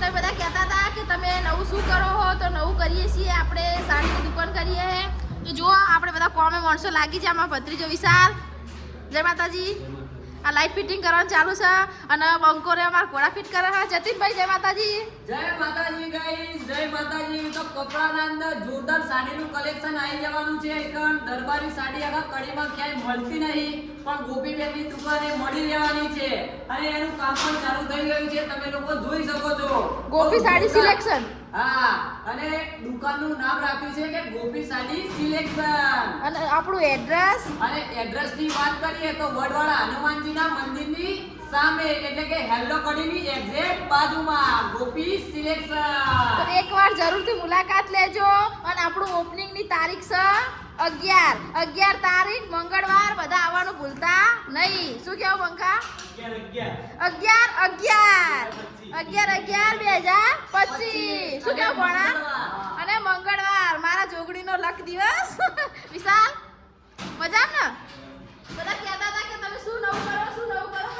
તમે બધા કહેતા હતા કે તમે નવું શું કરો હો તો નવું કરીએ છીએ આપણે સાડીની દુકાન કરીએ તો જુઓ આપણે બધા કોમે માણસો લાગી જાય અમારા ભત્રીજો વિશાલ જય માતાજી આ લાઈટ ફિટિંગ કરવાનું ચાલુ છે અને બંકોરે અમારા ઘોડા ફિટ કરે છે જતીનભાઈ જય માતાજી ગાઈસ જય માતાજી તો કપડાના અંદર જોરદાર સાડીનું કલેક્શન આવી જવાનું છે એકણ દરબારી સાડી આખા કડીમાં ક્યાંય મળતી નહીં પણ ગોપીબેનની દુકાને મળી રહેવાની છે અને એનું કામ પણ ચાલુ થઈ ગયું છે તમે લોકો જોઈ શકો છો ગોપી સાડી સિલેક્શન હા અને દુકાનનું નામ રાખ્યું છે કે ગોપી સાડી સિલેક્શન અને આપણું એડ્રેસ અને એડ્રેસની વાત કરીએ તો વડવાળા હનુમાનજીના મંદિરની સામે એટલે કે હેલો કડીની એક્ઝેક્ટ બાજુમાં ગોપી સિલેક્શન તો એકવાર જરૂરથી મુલાકાત લેજો અને આપણું ઓપનિંગની તારીખ છે 11 તારીખ મંગળવાર બધા આવવાનું ભૂલતા નહીં શું કહેવું બંકા 11/11/2025 શું કહેવું ભણા અને મંગળવાર મારા જોગડીનો લક દિવસ વિશાલ મજા ને બધા કહેતા હતા કે તમે શું નવું કરો તો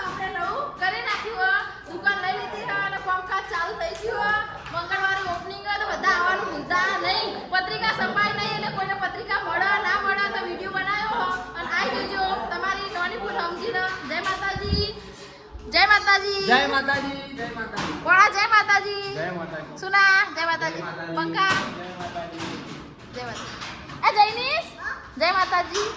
આપણે નવું કરી નાખ્યું દુકાન લઈ લીધી અને કામકાજ ચાલુ થઈ ગયું મંગળવારે ઓપનિંગ તો બધા આવવાનું ભૂલતા નહીં પત્રિકા છપાઈ નહીં એટલે કોઈને પત્રિકા મળે ના મળે તો વિડીયો બનાવ્યો અને આવી જજો તમારી નાની ભૂલ સમજીને જય માતાજી જય માતાજી જય માતાજી જય માતાજી કોણા જય માતાજી જય માતાજી સુના જય માતાજી પંકા જય માતાજી એ જૈનીશ જય માતાજી